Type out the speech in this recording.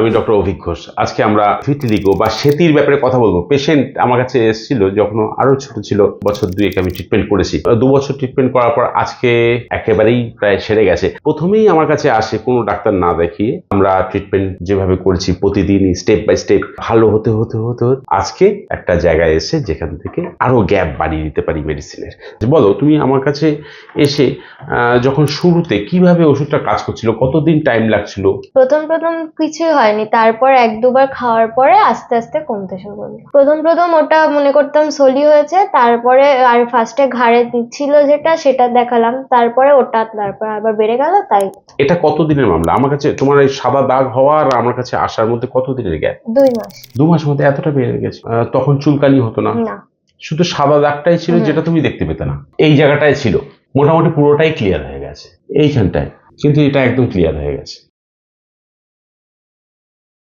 আমি ডক্টর অভিক ঘোষ। আজকে আমরা ভিটিলিগো বা সেতির ব্যাপারে কথা বলবো। পেশেন্ট আমার কাছে এসেছিল যখন আরো ছোট ছিল, বছর দুয়েক আমি ট্রিটমেন্ট করেছি। 2 বছর ট্রিটমেন্ট করার পর আজকে একেবারেই প্রায় সেরে গেছে। প্রথমেই আমার কাছে আসে কোনো ডাক্তার না দেখিয়ে, আমরা ট্রিটমেন্ট যেভাবে করেছি প্রতিদিন স্টেপ বাই স্টেপ ভালো হতে হতে হতে হতে আজকে একটা জায়গায় এসে যেখান থেকে আরো গ্যাপ বাড়িয়ে দিতে পারি মেডিসিনের। বলো, তুমি আমার কাছে এসে যখন শুরুতে কিভাবে ওষুধটা কাজ করছিল, কতদিন টাইম লাগছিল? প্রথম কিছুই হয়নি, তারপর 1-2 বার খাওয়ার পরে আস্তে আস্তে কমতে শুরু করলো। প্রথম ওটা মনে করতাম সলি হয়েছে, তারপরে আর ফার্স্টে ঘাড়ে ছিল সেটা দেখালাম, তারপরে ওটা তারপর আবার বেড়ে গেল। তাই এটা কতদিনের মামলা? আমার কাছে তোমার এই সাদা দাগ হওয়া আর আমার কাছে আসার মধ্যে কতদিনের গ্যাপ? 2 মাস। 2 মাসের মধ্যে এতটা বেড়ে গেছে? তখন চুলকানি হতো না? না। শুধু সাদা দাগটাই ছিল, যেটা তুমি দেখতে পেতে না। এই জায়গাটায় ছিল, মোটামুটি পুরোটাই ক্লিয়ার হয়ে গেছে এইখানটায়, কিন্তু এটা একদম ক্লিয়ার হয়ে গেছে।